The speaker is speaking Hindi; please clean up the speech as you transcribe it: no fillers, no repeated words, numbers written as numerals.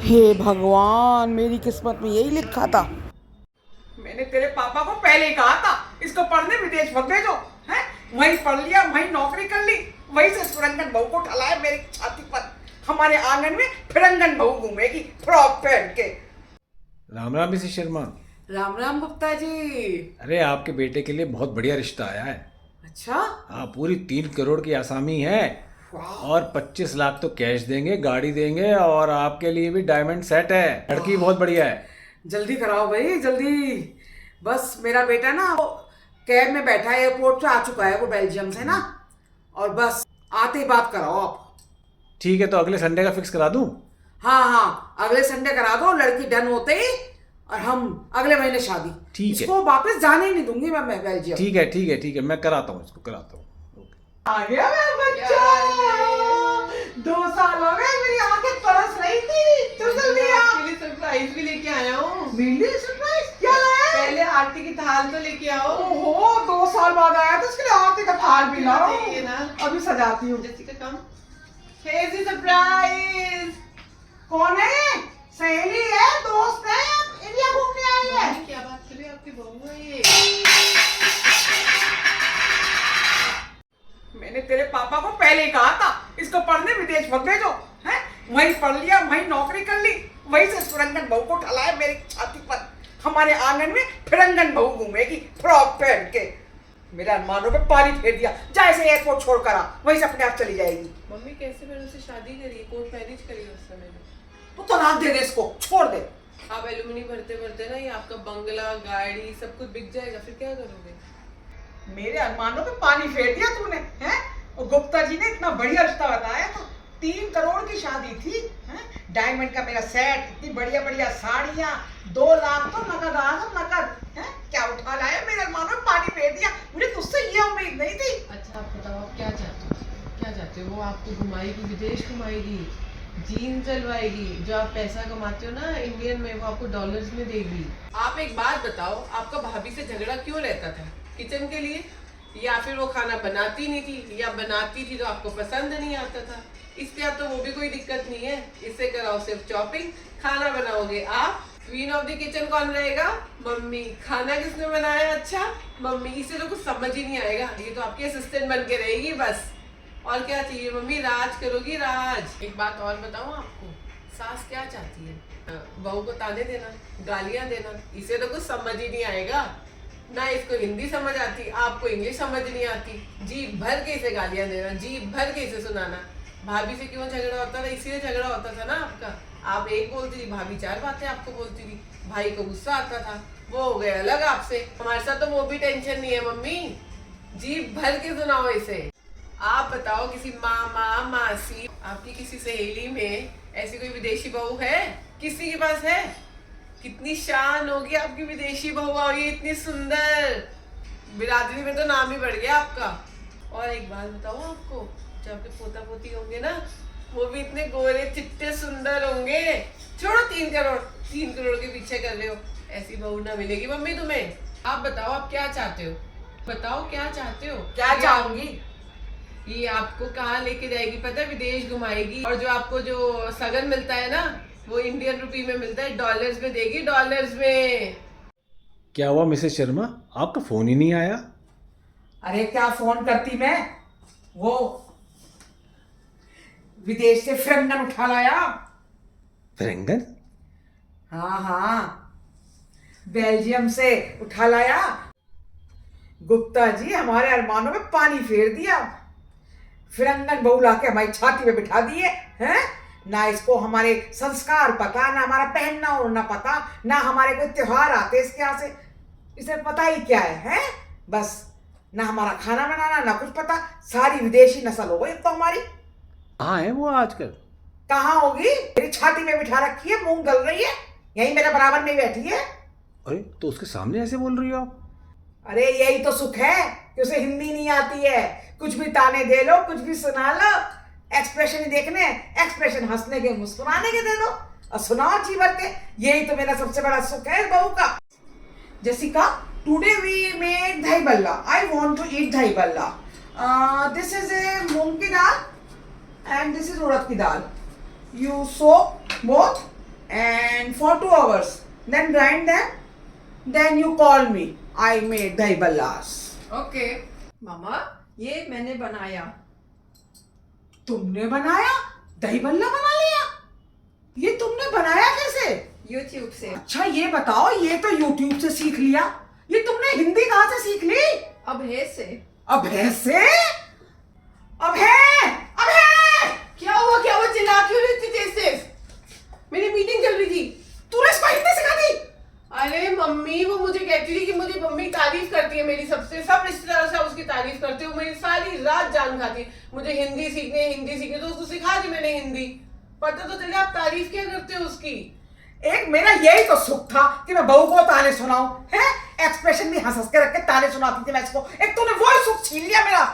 हे भगवान, मेरी किस्मत में यही लिखा था। मैंने तेरे पापा को पहले ही कहा था इसको पढ़ने विदेश मत भेजो। हैं, वहीं पढ़ लिया, वहीं नौकरी कर ली, वहीं से सुरंगन बहू को ठलाया मेरी छाती पर। हमारे आंगन में फिरंगन बहू घूमेगी फ्रॉक पहन के। राम राम मिसेस शर्मा। राम राम गुप्ता जी। अरे आपके बेटे के लिए बहुत बढ़िया रिश्ता आया है। अच्छा, हाँ, पूरी 3 करोड़ की आसामी है और 25 लाख तो कैश देंगे, गाड़ी देंगे और आपके लिए भी डायमंड सेट है। लड़की बहुत बढ़िया है। जल्दी कराओ भाई जल्दी। बस मेरा बेटा ना वो कैब में बैठा है, एयरपोर्ट से आ चुका है वो बेल्जियम से ना, और बस आते ही बात कराओ आप। ठीक है, तो अगले संडे का फिक्स करा दूं? हाँ हाँ, अगले संडे करा दो, लड़की डन होते ही, और हम अगले महीने शादी। ठीक है। इसको वापस जाने ही नहीं दूंगी मैं बेल्जियम। ठीक है ठीक है ठीक है, मैं कराता हूँ, इसको कराता हूँ। आ गया मेरा बच्चा। 2 साल हो गए, मेरी आंखें तरस रही थी। चल जल्दी आ। आपके लिए सरप्राइज भी लेके आया हूँ। मेरे लिए सरप्राइज क्या लाया? पहले आरती की थाल तो लेके आओ। ओहो, 2 साल बाद आया तो उसके लिए आरती का थाल भी लाओ। चाहिए ना। अभी सजाती हूँ। Jessica come. Here's the surprise। कौन है? सहेली है, दोस्त है, इंडिया घूमने आई है? मम्मी, क्या बात कर रही हो, आपकी बहू है ये। मैंने तेरे पापा को पहले ही कहा था इसको पढ़ने विदेश मत भेजो। हैं, वहीं पढ़ लिया, वहीं नौकरी कर ली, वहीं से सुरंगन बहू को ठलाया मेरी छाती पर। हमारे आंगन में फिरंगन बहू घूमेगी फ्रॉक पहन के। मेरा अरमानों पे पानी फेर दिया। जैसे एयरपोर्ट छोड़ कर आ, वहीं से अपने आप चली जाएगी। मम्मी, कैसे मैंने उससे शादी करी, कोर्ट मैरिज करी उस समय में। तो तलाक दे दे इसको, छोड़ दे। आप एलुमिनी भरते भरते ना ये आपका बंगला, गाड़ी सब कुछ बिक जाएगा, फिर क्या करोगे। मेरे अरमानों पे पानी फेर दिया तूने, हैं? और गुप्ता जी ने इतना बढ़िया रिश्ता बताया था। 3 करोड़ की शादी थी, हैं? डायमंड का मेरा सेट, इतनी बढ़िया बढ़िया साड़ियाँ, 2 लाख तो नकद आ गया, नकद। हैं? क्या उठा लाया, मेरे अरमानों में पानी फेर दिया। मुझे तुझसे ये उम्मीद नहीं थी। अच्छा, आप बताओ, आप क्या चाहते हो, क्या चाहते हो। वो आपको घुमाएगी, विदेश घुमाएगी, जीन चलवाएगी, जो आप पैसा कमाते हो ना इंडियन में, वो आपको डॉलर्स में देगी। आप एक बात बताओ, आपका भाभी से झगड़ा क्यों रहता था, किचन के लिए, या फिर वो खाना बनाती नहीं थी, या बनाती थी तो आपको पसंद नहीं आता था। इसके बाद तो वो भी कोई दिक्कत नहीं है, इससे कराओ सिर्फ चॉपिंग, खाना बनाओगे आप। क्वीन ऑफ द किचन कौन रहेगा, मम्मी। खाना किसने बनाया, अच्छा मम्मी। इसे तो कुछ समझ ही नहीं आएगा, ये तो आपकी असिस्टेंट बन के रहेगी बस। और क्या चाहिए मम्मी, राज करोगी, राज। एक बात और बताऊं आपको, सास क्या चाहती है, बहू को ताने देना, गालियां देना। इसे तो कुछ समझ ही नहीं आएगा, ना इसको हिंदी समझ आती, आपको इंग्लिश समझ नहीं आती। जी भर के इसे गालियां देना, जी भर के इसे सुनाना। भाभी से क्यों झगड़ा होता था, इसीलिए झगड़ा होता था ना आपका। आप एक बोलती थी, भाभी 4 बातें आपको बोलती थी, भाई को गुस्सा आता था, वो हो गया अलग आपसे। हमारे साथ तो वो भी टेंशन नहीं है मम्मी, जी भर के सुनाओ इसे। आप बताओ, किसी मामा, मासी, आपकी किसी सहेली में ऐसी कोई विदेशी बहू है, किसी के पास है। कितनी शान होगी आपकी, विदेशी बहू होगी इतनी सुंदर, बिरादरी में तो नाम ही बढ़ गया आपका। और एक बात बताऊं आपको, जब आपके पोता पोती होंगे ना, वो भी इतने गोरे चिट्टे सुंदर होंगे। छोड़ो 3 करोड़ के पीछे कर रहे हो, ऐसी बहू ना मिलेगी मम्मी तुम्हें। आप बताओ, आप क्या चाहते हो, बताओ क्या चाहते हो। क्या चाहूंगी? ये आपको कहाँ लेके जाएगी पता है, विदेश घुमाएगी, और जो आपको जो सगन मिलता है ना, वो इंडियन रुपी में मिलता है, डॉलर्स में देगी, डॉलर्स में। क्या हुआ मिसेस शर्मा, आपका फोन ही नहीं आया? अरे क्या फोन करती मैं, वो विदेश से फिरंगन उठा लाया। फिरंगन? हाँ हाँ, बेल्जियम से उठा लाया। गुप्ता जी हमारे अरमानों में पानी फेर दिया। फिरंगन बहू लाके हमारी छाती पे बिठा दिए हैं। ना इसको हमारे संस्कार पता, ना हमारा पहनना ओढ़ना पता, ना हमारे कोई त्योहार आते इसके यहाँ से, इसे पता ही क्या है? बस ना हमारा खाना बनाना, ना कुछ पता। सारी विदेशी नस्ल हो गई तो हमारी। कहाँ है वो आजकल? कहाँ होगी, मेरी छाती में बिठा रखी है, मूंग गल रही है, यही मेरे बराबर में बैठी है। अरे तो उसके सामने ऐसे बोल रही हो आप? अरे यही तो सुख है कि उसे हिंदी नहीं आती है। कुछ भी ताने दे लो, कुछ भी सुना लो, एक्सप्रेशन ही देखने, एक्सप्रेशन हंसने के मुस्कुराने के दे दो और सुनाओ जी भर के। यही तो मेरा सबसे बड़ा सुख है बहू का। जैसिका, टुडे वी मेड दही बल्ला। आई वांट टू ईट दही बल्ला। दिस इज ए मूंग की दाल एंड दिस इज उड़द की दाल। You soak both for 2 hours. Then grind them. Then you call me. I made dahi ballas. Okay मामा, ये मैंने बनाया। तुमने बनाया? दही बल्ला बना लिया? ये तुमने बनाया कैसे? यूट्यूब से। अच्छा ये बताओ, ये तो YouTube से सीख लिया, ये तुमने हिंदी कहाँ से सीख ली? अभय से। अभय से? अभय! अभय! क्या हुआ चिल्ला क्यों रही थी तेज तेज? मेरी मीटिंग चल रही थी। तूने इसको हिंदी सिखा दी? अरे मम्मी, वो मुझे कहती थी कि मुझे मम्मी तारीफ करती है मेरी, सबसे सब रिश्तेदारों से उसकी तारीफ करती हूँ, मेरी सारी रात जान खाती, मुझे हिंदी सीखने तो उसको सिखा दी मैंने हिंदी। पता तो चले आप तारीफ क्या करते हो उसकी। एक मेरा यही तो सुख था कि मैं बहू को ताने सुनाऊं, है? एक्सप्रेशन भी हंस हंस के रख के ताने सुनाती थी मैं इसको, एक तूने वो सुख छीन लिया मेरा।